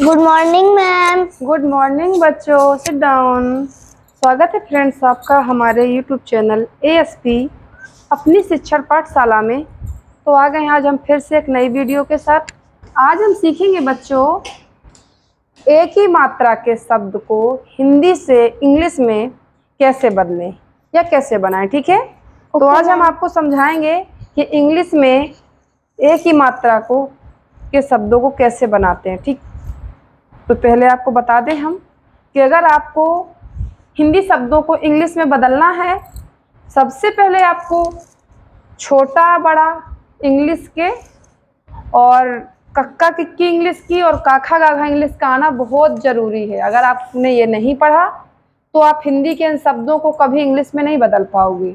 Good morning ma'am. Good morning बच्चों, sit down. स्वागत है फ्रेंड्स आपका हमारे यूट्यूब चैनल एएसपी अपनी शिक्षण पाठशाला में। तो आ गए आज हम फिर से एक नई वीडियो के साथ। आज हम सीखेंगे बच्चों एक ही मात्रा के शब्द को हिंदी से इंग्लिश में कैसे बदलें या कैसे बनाएं। ठीक है, तो आज हम आपको समझाएंगे कि इंग्लिश में एक ही मात्रा को के शब्दों को कैसे बनाते हैं। ठीक, तो पहले आपको बता दें हम कि अगर आपको हिंदी शब्दों को इंग्लिश में बदलना है, सबसे पहले आपको छोटा बड़ा इंग्लिश के और कक्का किक्की इंग्लिश की और काखा गाघा इंग्लिश का आना बहुत ज़रूरी है। अगर आपने ये नहीं पढ़ा तो आप हिंदी के इन शब्दों को कभी इंग्लिश में नहीं बदल पाओगे।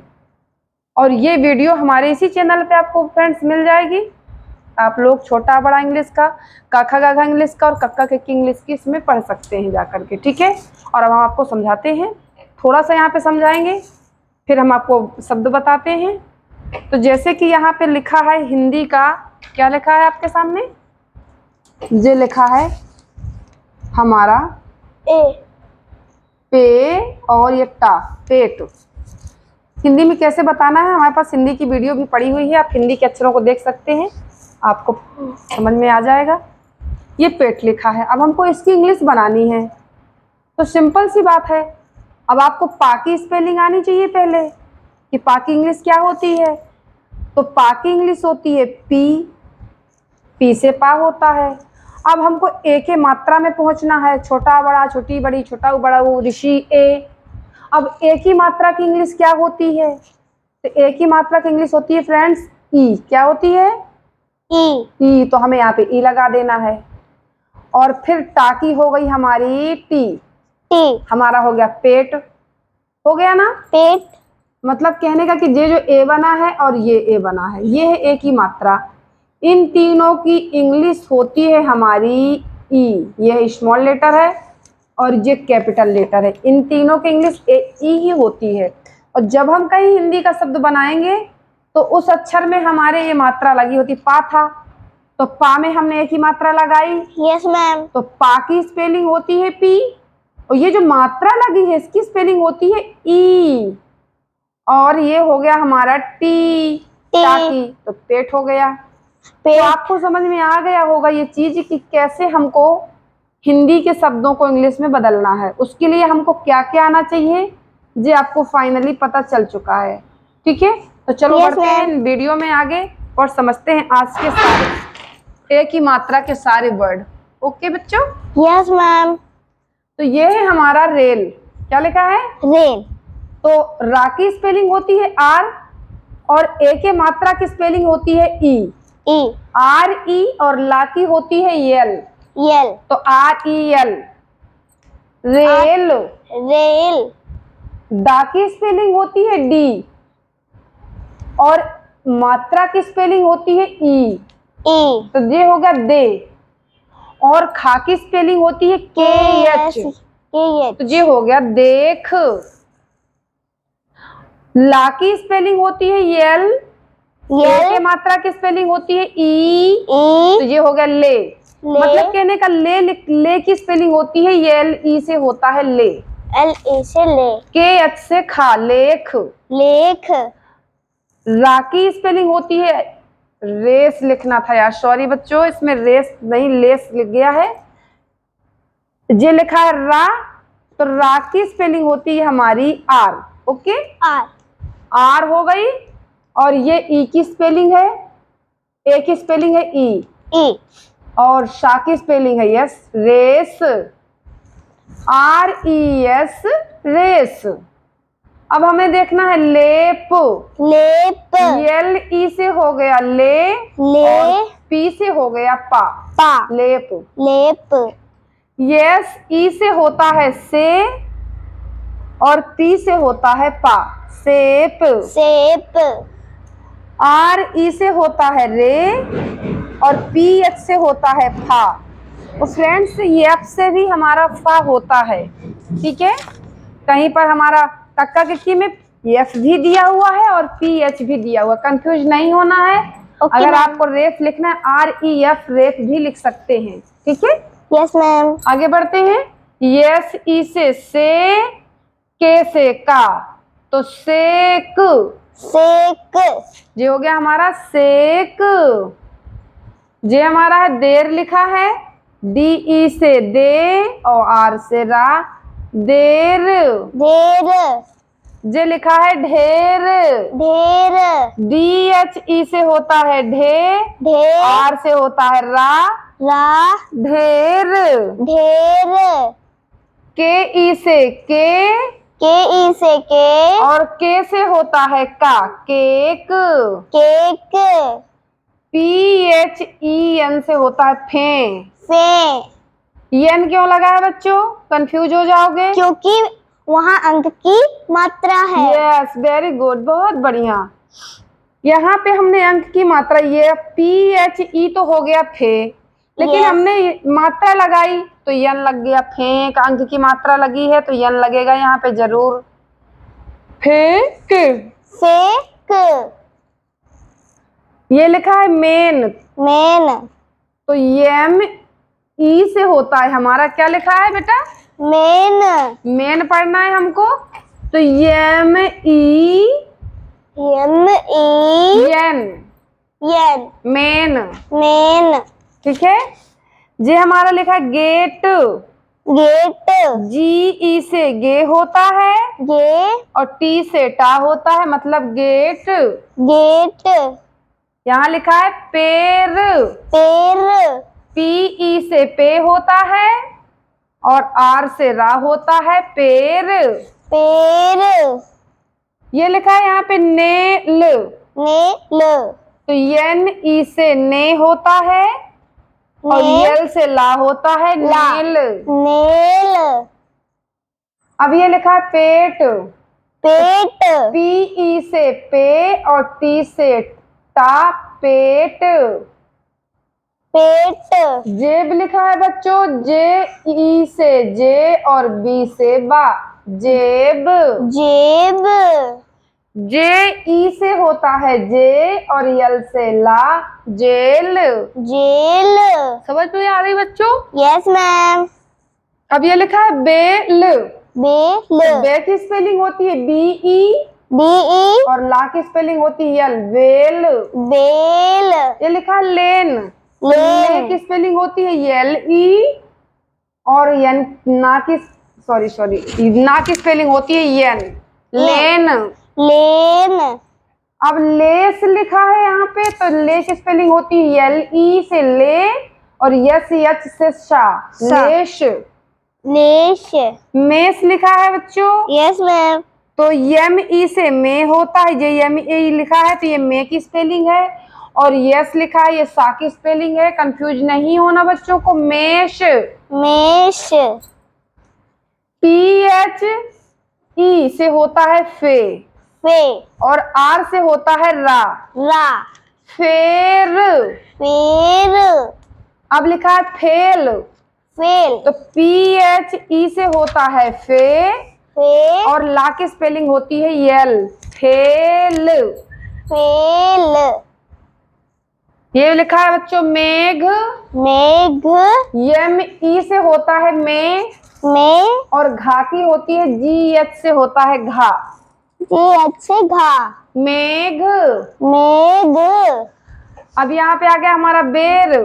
और ये वीडियो हमारे इसी चैनल पे आपको फ्रेंड्स मिल जाएगी। आप लोग छोटा बड़ा इंग्लिश का, काखा गाघा इंग्लिश का और कक्का किक्की इंग्लिश की इसमें पढ़ सकते हैं जा करके। ठीक है, और अब हम आपको समझाते हैं, थोड़ा सा यहाँ पे समझाएंगे फिर हम आपको शब्द बताते हैं। तो जैसे कि यहाँ पे लिखा है हिंदी का, क्या लिखा है आपके सामने? ये लिखा है हमारा ए पे और ये टा, पेट। हिंदी में कैसे बताना है, हमारे पास हिंदी की वीडियो भी पड़ी हुई है, आप हिंदी के अक्षरों को देख सकते हैं, आपको समझ में आ जाएगा। ये पेट लिखा है, अब हमको इसकी इंग्लिश बनानी है तो सिंपल सी बात है। अब आपको पा की स्पेलिंग आनी चाहिए पहले कि पा की इंग्लिश क्या होती है। तो पा की इंग्लिश होती है पी, पी से पा होता है। अब हमको ए के मात्रा में पहुंचना है, छोटा बड़ा, छोटी बड़ी, छोटा बड़ा वो ऋषि ए। अब ए की मात्रा की इंग्लिश क्या होती है? तो ए की मात्रा की इंग्लिश होती है फ्रेंड्स ई। क्या होती है? ई। तो हमें यहाँ पे ई लगा देना है। और फिर टा की हो गई हमारी टी, टी हमारा हो गया पेट। हो गया ना पेट। मतलब कहने का कि ये जो ए बना है और ये ए बना है, ये है ए की मात्रा। इन तीनों की इंग्लिश होती है हमारी ई। ये स्मॉल लेटर है और ये कैपिटल लेटर है। इन तीनों की इंग्लिश ई ही होती है। और जब हम कहीं हिंदी का शब्द बनाएंगे तो उस अक्षर में हमारे ये मात्रा लगी होती। पा था तो पा में हमने एक ही मात्रा लगाई। Yes ma'am. तो पा की स्पेलिंग होती है पी और ये जो मात्रा लगी है इसकी स्पेलिंग होती है ई। और ये हो गया हमारा टी, टाकी, तो पेट हो गया। तो आपको समझ में आ गया होगा ये चीज कि कैसे हमको हिंदी के शब्दों को इंग्लिश में बदलना है। उसके लिए हमको क्या क्या आना चाहिए ये आपको फाइनली पता चल चुका है। ठीक है, तो चलो बढ़ते हैं वीडियो में आगे और समझते हैं आज के सारे एक ही मात्रा के सारे वर्ड। ओके बच्चों? Yes ma'am. तो ये है हमारा रेल। क्या लिखा है? रेल। तो रा की स्पेलिंग होती है आर और ए के मात्रा की स्पेलिंग होती है ई। ई। आर ई और ला की होती है यल। यल। तो आर ई यल, रेल। रेल। दा की स्पेलिंग होती है डी और मात्रा की स्पेलिंग होती है ई। ई। तो ये हो गया दे। और खा की स्पेलिंग होती है के एच। तो ये हो गया देख। ला की स्पेलिंग होती है यल, ए के मात्रा की स्पेलिंग होती है ई। तो ये हो गया ले। मतलब कहने का ले की स्पेलिंग होती है यल, ई से होता है ले। एल ए से ले। के एच से खा, लेख। लेख। रा की स्पेलिंग होती है, रेस लिखना था यार, सॉरी बच्चों, इसमें रेस नहीं लेस लिख गया है। ये लिखा है रा, तो रा की स्पेलिंग होती है हमारी आर। ओके, आर हो गई। और ये ई की स्पेलिंग है, ए की स्पेलिंग है ई। ई। और शा की स्पेलिंग है yes, race. R E S, race. अब हमें देखना है लेप। लेप। यल ई से हो गया ले, ले। पी से हो गया पा, पा। लेप। लेप। यस ई से होता है से और पी से होता है पा, सेप। सेप। आर ई से होता है रे और पी एच से होता है फा। तो फ्रेंड्स एफ से भी हमारा फा होता है। ठीक है, कहीं पर हमारा कक्का किक्की में एफ भी दिया हुआ है और पी एच भी दिया हुआ, कंफ्यूज नहीं होना है। अगर आपको रेफ लिखना है आर ई एफ, रेफ भी लिख सकते हैं। ठीक है, यस मैम। आगे बढ़ते हैं। यस ई से के से का, तो सेक, सेक, ये हो गया हमारा सेक। जे हमारा है देर लिखा है, डी ई से दे और आर से रा, देर। देर, जे लिखा है ढेर, ढेर, डी एच ई से होता है ढे, ढेर, आर से होता है रा, रा, ढेर। ढेर, के ई से के ई से के, और के से होता है का, cake. Cake, P H E N से होता है फे, फे, एन क्यों लगा है बच्चों, कंफ्यूज हो जाओगे। क्योंकि वहाँ अंक की मात्रा है। यस, वेरी गुड, बहुत बढ़िया। यहाँ पे हमने अंक की मात्रा, ये पी एच ई तो हो गया फे, लेकिन Yes. हमने मात्रा लगाई तो यन लग गया, फेंक। अंक की मात्रा लगी है तो यन लगेगा यहाँ पे जरूर, फेंक। फेक, ये लिखा है मेन, मेन, तो एम ई से होता है हमारा, क्या लिखा है बेटा, मेन, मेन पढ़ना है हमको, तो M E M E N, N, men. Men, ठीक है। जे हमारा लिखा है गेट, गेट, जी ई से गे होता है गे, और टी से टा होता है, मतलब गेट। गेट, यहाँ लिखा है पेर, पेर, पी ई से पे होता है और आर से रा होता है, पेर। पेर, ये लिखा है यहाँ पे नेल, नेल, तो एन ई से ने होता है और यल से ला होता है, नेल। नेल, अब ये लिखा है पेट, पेट, पी ई से पे और टी से टा, पेट। पेट, जेब लिखा है बच्चों, जे ई से जे और बी से बा, जेब। जेब, जे ई से होता है जे और यल से ला, जेल। जेल। समझ में आ रही बच्चों। Yes ma'am. अब ये लिखा है बेल, बेल, बे की स्पेलिंग होती है बी ई बी ई और ला की स्पेलिंग होती है यल, बेल। बेल, ये लिखा है लेन, ले लेन, की स्पेलिंग होती है यल ई और यन, ना की ना की स्पेलिंग होती है यन, लेन। लेन, अब लेस लिखा है यहाँ पे, तो ले की स्पेलिंग होती है यल ई से ले और यस एच से शा, लेश। लेश। मेस लिखा है बच्चों, यस मैम। तो यम ई से मे होता है, ये यम ई लिखा है तो ये मे की स्पेलिंग है, और यस लिखा है ये सा की स्पेलिंग है, कंफ्यूज नहीं होना बच्चों को। मेष, मेष, पी एच ई से होता है फे फे, और आर से होता है रा, रा, फेर। फेर, अब लिखा है फेल, फेल, तो पी एच ई से होता है फे फे, और ला की स्पेलिंग होती है यल, फेल। फेल। ये लिखा है बच्चों मेघ, मेघ, यम ई से होता है मे में, और घा की होती है जी एच से होता है घा, जी अच्छे घा, मेघ। मेघ, अब यहाँ पे आ गया हमारा बेर,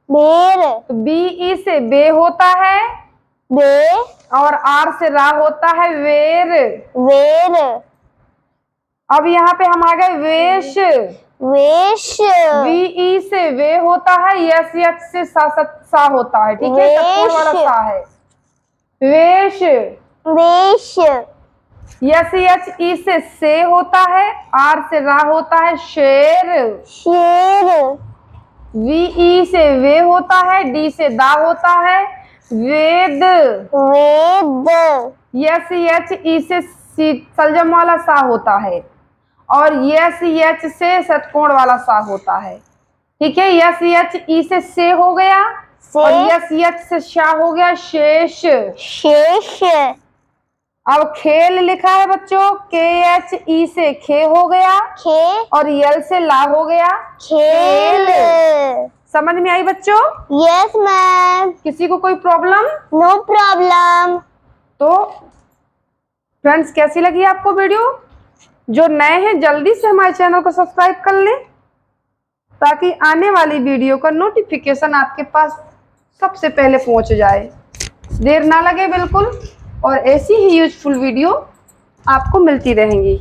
बेर, तो बी ई से बे होता है बे, और आर से रा होता है, वेर। वेर, अब यहाँ पे हम आ गए वेश, वेश, वी ई से वे होता है, यस एच से सा होता है, ठीक है, षटकोण वाला वेश। सा है, वेश। वेश, यस एच ई से होता है, आर से रा होता है, शेर। शेर, वी ई से वे होता है, डी से दा होता है, वेद। वेद, यस एच ई से सलजम वाला सा होता है और यस एच से षटकोण वाला सा होता है, ठीक है। यस एच ई से हो गया और यस एच से शा हो गया, शेष। शेष, अब खेल लिखा है बच्चों, के एच ई से खे हो गया खे, और यल से ला हो गया, खेल, समझ में आई बच्चों? Yes ma'am. किसी को कोई प्रॉब्लम? No problem. तो फ्रेंड्स, कैसी लगी आपको वीडियो? जो नए हैं जल्दी से हमारे चैनल को सब्सक्राइब कर लें, ताकि आने वाली वीडियो का नोटिफिकेशन आपके पास सबसे पहले पहुंच जाए, देर ना लगे बिल्कुल। और ऐसी ही यूजफुल वीडियो आपको मिलती रहेंगी।